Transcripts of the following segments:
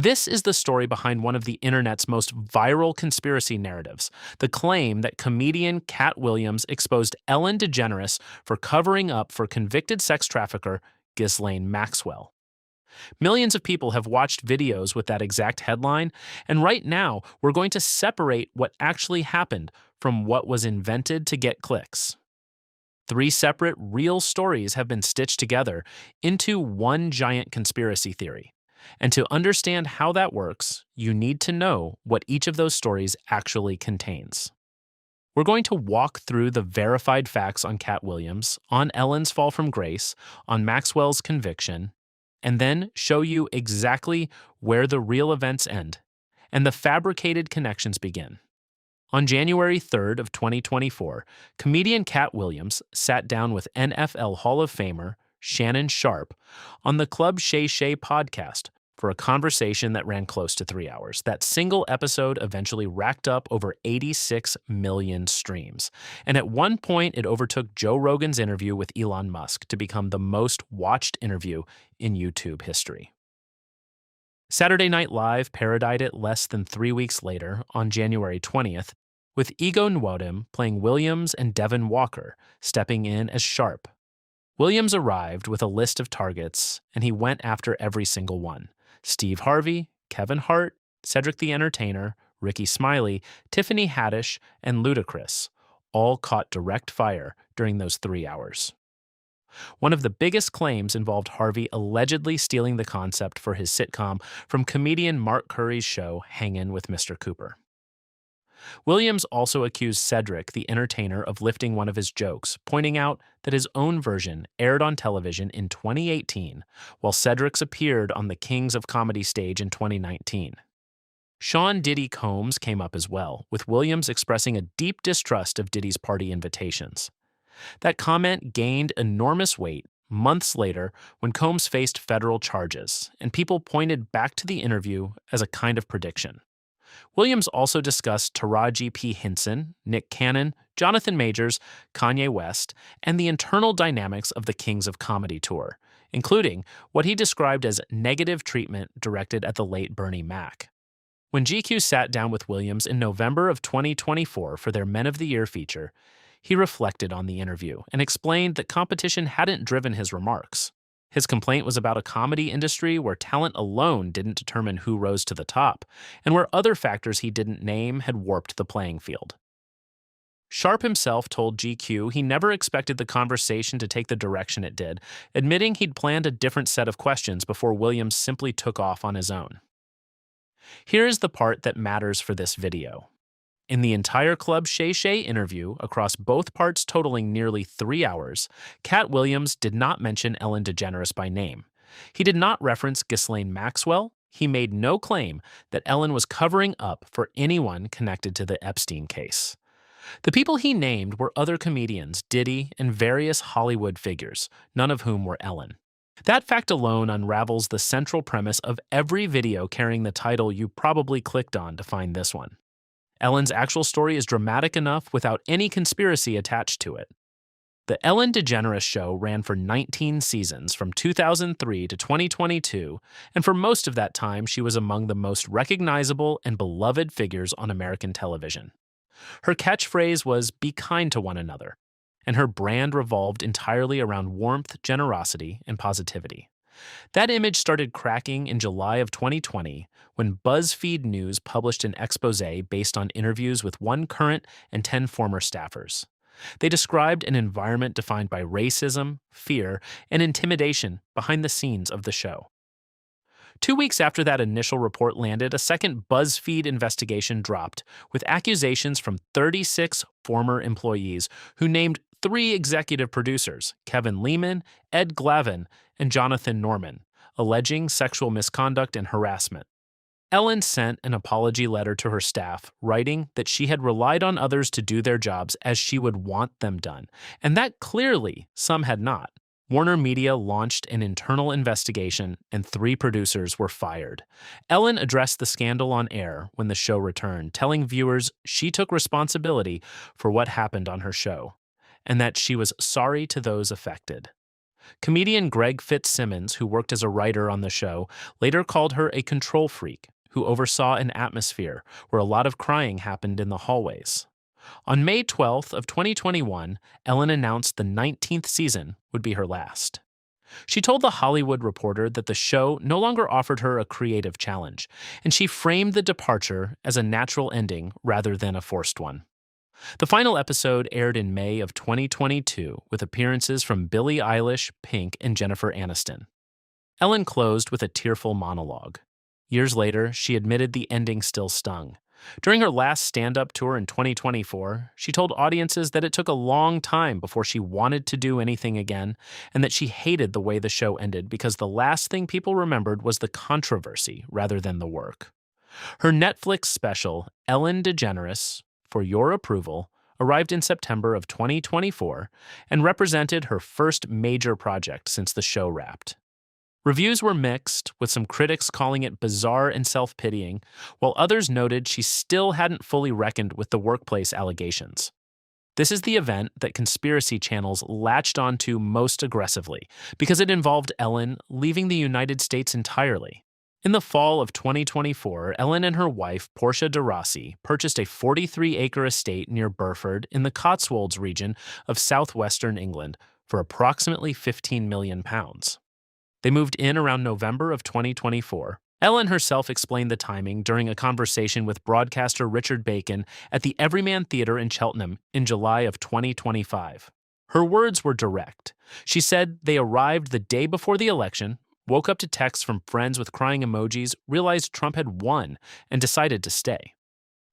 This is the story behind one of the internet's most viral conspiracy narratives, the claim that comedian Katt Williams exposed Ellen DeGeneres for covering up for convicted sex trafficker Ghislaine Maxwell. Millions of people have watched videos with that exact headline, and right now we're going to separate what actually happened from what was invented to get clicks. Three separate, real stories have been stitched together into one giant conspiracy theory. And to understand how that works, you need to know what each of those stories actually contains. We're going to walk through the verified facts on Katt Williams, on Ellen's fall from grace, on Maxwell's conviction, and then show you exactly where the real events end and the fabricated connections begin. On January 3rd of 2024, comedian Katt Williams sat down with NFL Hall of Famer Shannon Sharpe on the Club Shay Shay podcast for a conversation that ran close to 3 hours. That single episode eventually racked up over 86 million streams, and at one point it overtook Joe Rogan's interview with Elon Musk to become the most watched interview in YouTube history. Saturday Night Live parodied it less than 3 weeks later, on January 20th, with Ego Nwodim playing Williams and Devin Walker stepping in as Sharpe. Williams arrived with a list of targets, and he went after every single one. Steve Harvey, Kevin Hart, Cedric the Entertainer, Ricky Smiley, Tiffany Haddish, and Ludacris all caught direct fire during those 3 hours. One of the biggest claims involved Harvey allegedly stealing the concept for his sitcom from comedian Mark Curry's show Hangin' with Mr. Cooper. Williams also accused Cedric the Entertainer of lifting one of his jokes, pointing out that his own version aired on television in 2018, while Cedric's appeared on the Kings of Comedy stage in 2019. Sean Diddy Combs came up as well, with Williams expressing a deep distrust of Diddy's party invitations. That comment gained enormous weight months later when Combs faced federal charges, and people pointed back to the interview as a kind of prediction. Williams also discussed Taraji P. Henson, Nick Cannon, Jonathan Majors, Kanye West, and the internal dynamics of the Kings of Comedy tour, including what he described as negative treatment directed at the late Bernie Mac. When GQ sat down with Williams in November of 2024 for their Men of the Year feature, he reflected on the interview and explained that competition hadn't driven his remarks. His complaint was about a comedy industry where talent alone didn't determine who rose to the top, and where other factors he didn't name had warped the playing field. Sharpe himself told GQ he never expected the conversation to take the direction it did, admitting he'd planned a different set of questions before Williams simply took off on his own. Here is the part that matters for this video. In the entire Club Shay Shay interview, across both parts totaling nearly 3 hours, Katt Williams did not mention Ellen DeGeneres by name. He did not reference Ghislaine Maxwell. He made no claim that Ellen was covering up for anyone connected to the Epstein case. The people he named were other comedians, Diddy, and various Hollywood figures, none of whom were Ellen. That fact alone unravels the central premise of every video carrying the title you probably clicked on to find this one. Ellen's actual story is dramatic enough without any conspiracy attached to it. The Ellen DeGeneres Show ran for 19 seasons from 2003 to 2022, and for most of that time she was among the most recognizable and beloved figures on American television. Her catchphrase was, "Be kind to one another," and her brand revolved entirely around warmth, generosity, and positivity. That image started cracking in July of 2020 when BuzzFeed News published an expose based on interviews with 1 current and 10 former staffers. They described an environment defined by racism, fear, and intimidation behind the scenes of the show. 2 weeks after that initial report landed, a second BuzzFeed investigation dropped with accusations from 36 former employees who named 3 executive producers, Kevin Lehman, Ed Glavin, and Jonathan Norman, alleging sexual misconduct and harassment. Ellen sent an apology letter to her staff, writing that she had relied on others to do their jobs as she would want them done, and that clearly some had not. Warner Media launched an internal investigation, and 3 producers were fired. Ellen addressed the scandal on air when the show returned, telling viewers she took responsibility for what happened on her show, and that she was sorry to those affected. Comedian Greg Fitzsimmons, who worked as a writer on the show, later called her a control freak who oversaw an atmosphere where a lot of crying happened in the hallways. On May 12th of 2021, Ellen announced the 19th season would be her last. She told The Hollywood Reporter that the show no longer offered her a creative challenge, and she framed the departure as a natural ending rather than a forced one. The final episode aired in May of 2022 with appearances from Billie Eilish, Pink, and Jennifer Aniston. Ellen closed with a tearful monologue. Years later, she admitted the ending still stung. During her last stand-up tour in 2024, she told audiences that it took a long time before she wanted to do anything again, and that she hated the way the show ended because the last thing people remembered was the controversy rather than the work. Her Netflix special, Ellen DeGeneres, For Your Approval, arrived in September of 2024 and represented her first major project since the show wrapped. Reviews were mixed, with some critics calling it bizarre and self-pitying, while others noted she still hadn't fully reckoned with the workplace allegations. This is the event that conspiracy channels latched onto most aggressively because it involved Ellen leaving the United States entirely. In the fall of 2024, Ellen and her wife, Portia de Rossi, purchased a 43-acre estate near Burford in the Cotswolds region of southwestern England for approximately £15 million. They moved in around November of 2024. Ellen herself explained the timing during a conversation with broadcaster Richard Bacon at the Everyman Theatre in Cheltenham in July of 2025. Her words were direct. She said they arrived the day before the election, woke up to texts from friends with crying emojis, realized Trump had won, and decided to stay.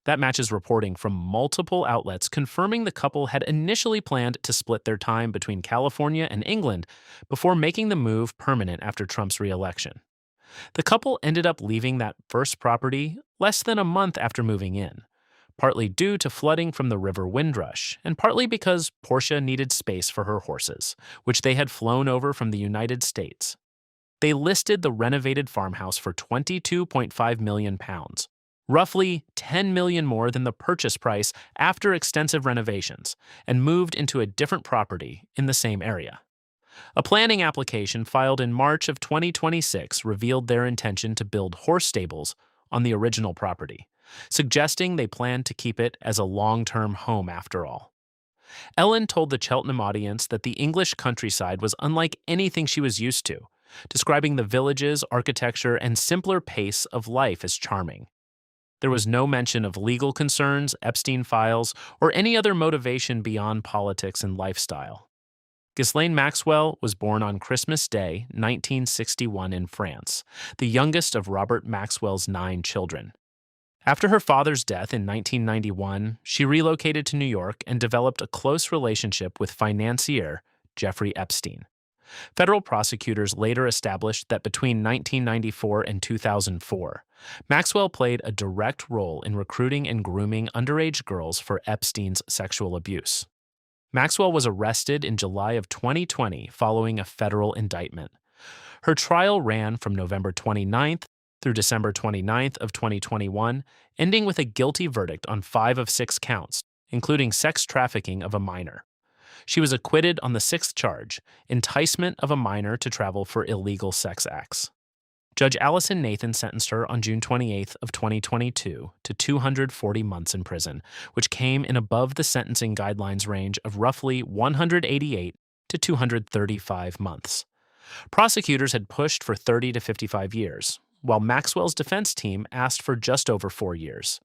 That matches reporting from multiple outlets confirming the couple had initially planned to split their time between California and England before making the move permanent after Trump's re-election. The couple ended up leaving that first property less than a month after moving in, partly due to flooding from the River Windrush, and partly because Portia needed space for her horses, which they had flown over from the United States. They listed the renovated farmhouse for £22.5 million. Roughly $10 million more than the purchase price after extensive renovations, and moved into a different property in the same area. A planning application filed in March of 2026 revealed their intention to build horse stables on the original property, suggesting they planned to keep it as a long-term home after all. Ellen told the Cheltenham audience that the English countryside was unlike anything she was used to, describing the village's architecture and simpler pace of life as charming. There was no mention of legal concerns, Epstein files, or any other motivation beyond politics and lifestyle. Ghislaine Maxwell was born on Christmas Day, 1961 in France, the youngest of Robert Maxwell's 9 children. After her father's death in 1991, she relocated to New York and developed a close relationship with financier Jeffrey Epstein. Federal prosecutors later established that between 1994 and 2004, Maxwell played a direct role in recruiting and grooming underage girls for Epstein's sexual abuse. Maxwell was arrested in July of 2020 following a federal indictment. Her trial ran from November 29th through December 29th of 2021, ending with a guilty verdict on 5 of 6 counts, including sex trafficking of a minor. She was acquitted on the 6th charge, enticement of a minor to travel for illegal sex acts. Judge Allison Nathan sentenced her on June 28th of 2022 to 240 months in prison, which came in above the sentencing guidelines range of roughly 188 to 235 months. Prosecutors had pushed for 30 to 55 years, while Maxwell's defense team asked for just over 4 years.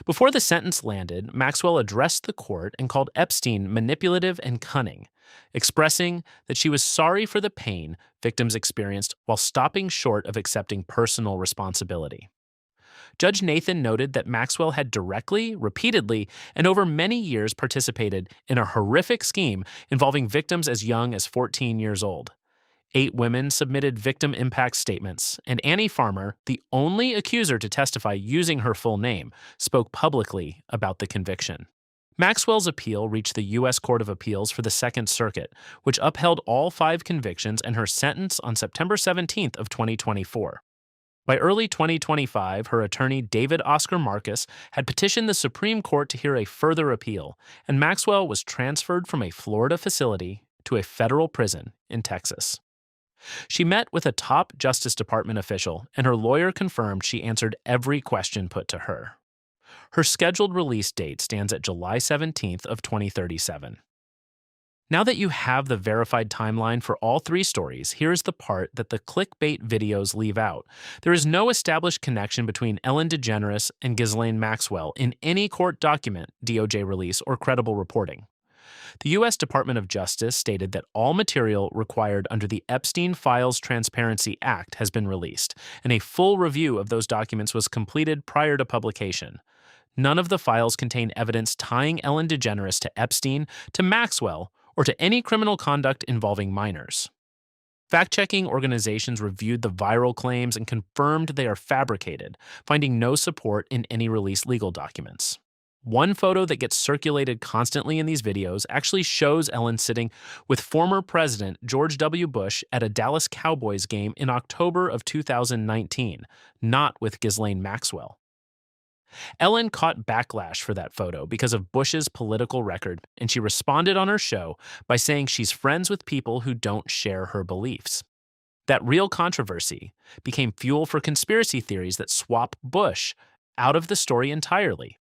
Before the sentence landed, Maxwell addressed the court and called Epstein manipulative and cunning, expressing that she was sorry for the pain victims experienced while stopping short of accepting personal responsibility. Judge Nathan noted that Maxwell had directly, repeatedly, and over many years participated in a horrific scheme involving victims as young as 14 years old. 8 women submitted victim impact statements, and Annie Farmer, the only accuser to testify using her full name, spoke publicly about the conviction. Maxwell's appeal reached the U.S. Court of Appeals for the Second Circuit, which upheld all 5 convictions and her sentence on September 17th of 2024. By early 2025, her attorney David Oscar Marcus had petitioned the Supreme Court to hear a further appeal, and Maxwell was transferred from a Florida facility to a federal prison in Texas. She met with a top Justice Department official, and her lawyer confirmed she answered every question put to her. Her scheduled release date stands at July 17th of 2037. Now that you have the verified timeline for all three stories, here's the part that the clickbait videos leave out. There is no established connection between Ellen DeGeneres and Ghislaine Maxwell in any court document, DOJ release, or credible reporting. The U.S. Department of Justice stated that all material required under the Epstein Files Transparency Act has been released, and a full review of those documents was completed prior to publication. None of the files contain evidence tying Ellen DeGeneres to Epstein, to Maxwell, or to any criminal conduct involving minors. Fact-checking organizations reviewed the viral claims and confirmed they are fabricated, finding no support in any released legal documents. One photo that gets circulated constantly in these videos actually shows Ellen sitting with former President George W. Bush at a Dallas Cowboys game in October of 2019, not with Ghislaine Maxwell. Ellen caught backlash for that photo because of Bush's political record, and she responded on her show by saying she's friends with people who don't share her beliefs. That real controversy became fuel for conspiracy theories that swap Bush out of the story entirely.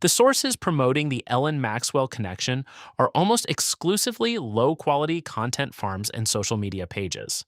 The sources promoting the Ellen Maxwell connection are almost exclusively low-quality content farms and social media pages.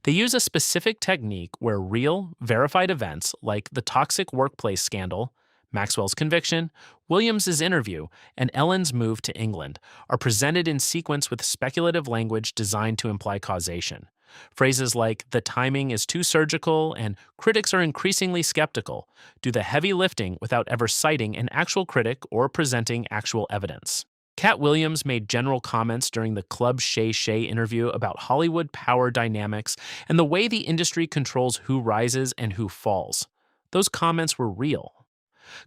They use a specific technique where real, verified events like the toxic workplace scandal, Maxwell's conviction, Williams' interview, and Ellen's move to England are presented in sequence with speculative language designed to imply causation. Phrases like "the timing is too surgical" and "critics are increasingly skeptical" do the heavy lifting without ever citing an actual critic or presenting actual evidence. Katt Williams made general comments during the Club Shay Shay interview about Hollywood power dynamics and the way the industry controls who rises and who falls. Those comments were real.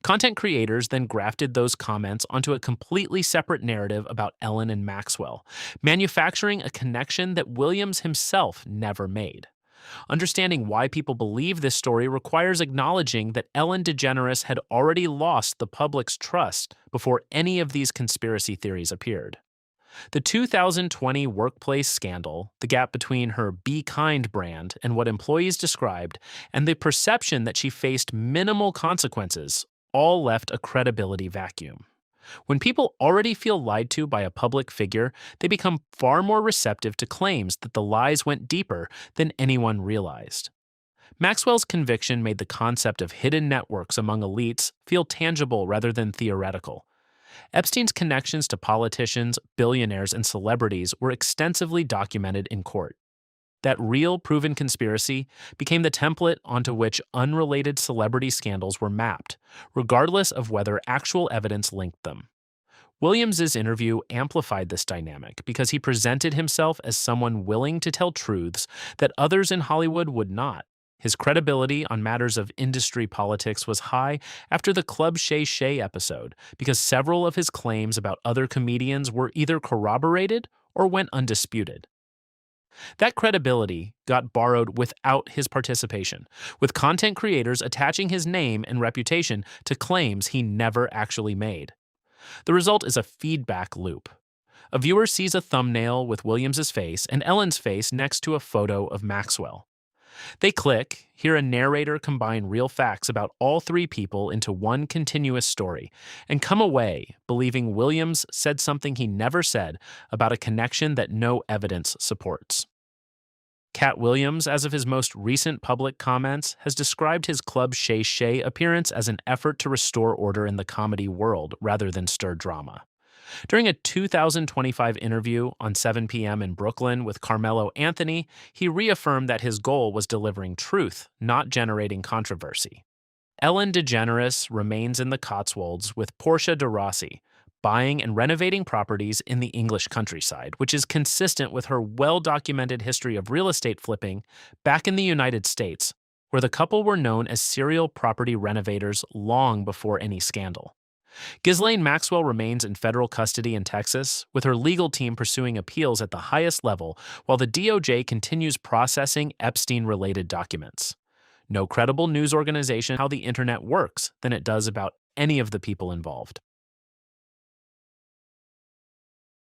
Content creators then grafted those comments onto a completely separate narrative about Ellen and Maxwell, manufacturing a connection that Williams himself never made. Understanding why people believe this story requires acknowledging that Ellen DeGeneres had already lost the public's trust before any of these conspiracy theories appeared. The 2020 workplace scandal, the gap between her Be Kind brand and what employees described, and the perception that she faced minimal consequences, all left a credibility vacuum. When people already feel lied to by a public figure, they become far more receptive to claims that the lies went deeper than anyone realized. Maxwell's conviction made the concept of hidden networks among elites feel tangible rather than theoretical. Epstein's connections to politicians, billionaires, and celebrities were extensively documented in court. That real, proven conspiracy became the template onto which unrelated celebrity scandals were mapped, regardless of whether actual evidence linked them. Williams' interview amplified this dynamic because he presented himself as someone willing to tell truths that others in Hollywood would not. His credibility on matters of industry politics was high after the Club Shay Shay episode because several of his claims about other comedians were either corroborated or went undisputed. That credibility got borrowed without his participation, with content creators attaching his name and reputation to claims he never actually made. The result is a feedback loop. A viewer sees a thumbnail with Williams' face and Ellen's face next to a photo of Maxwell. They click, hear a narrator combine real facts about all three people into one continuous story, and come away believing Williams said something he never said about a connection that no evidence supports. Katt Williams, as of his most recent public comments, has described his Club Shay Shay appearance as an effort to restore order in the comedy world rather than stir drama. During a 2025 interview on 7 p.m. in Brooklyn with Carmelo Anthony, he reaffirmed that his goal was delivering truth, not generating controversy. Ellen DeGeneres remains in the Cotswolds with Portia de Rossi, buying and renovating properties in the English countryside, which is consistent with her well-documented history of real estate flipping back in the United States, where the couple were known as serial property renovators long before any scandal. Ghislaine Maxwell remains in federal custody in Texas, with her legal team pursuing appeals at the highest level while the DOJ continues processing Epstein-related documents. No credible news organization knows how the internet works than it does about any of the people involved.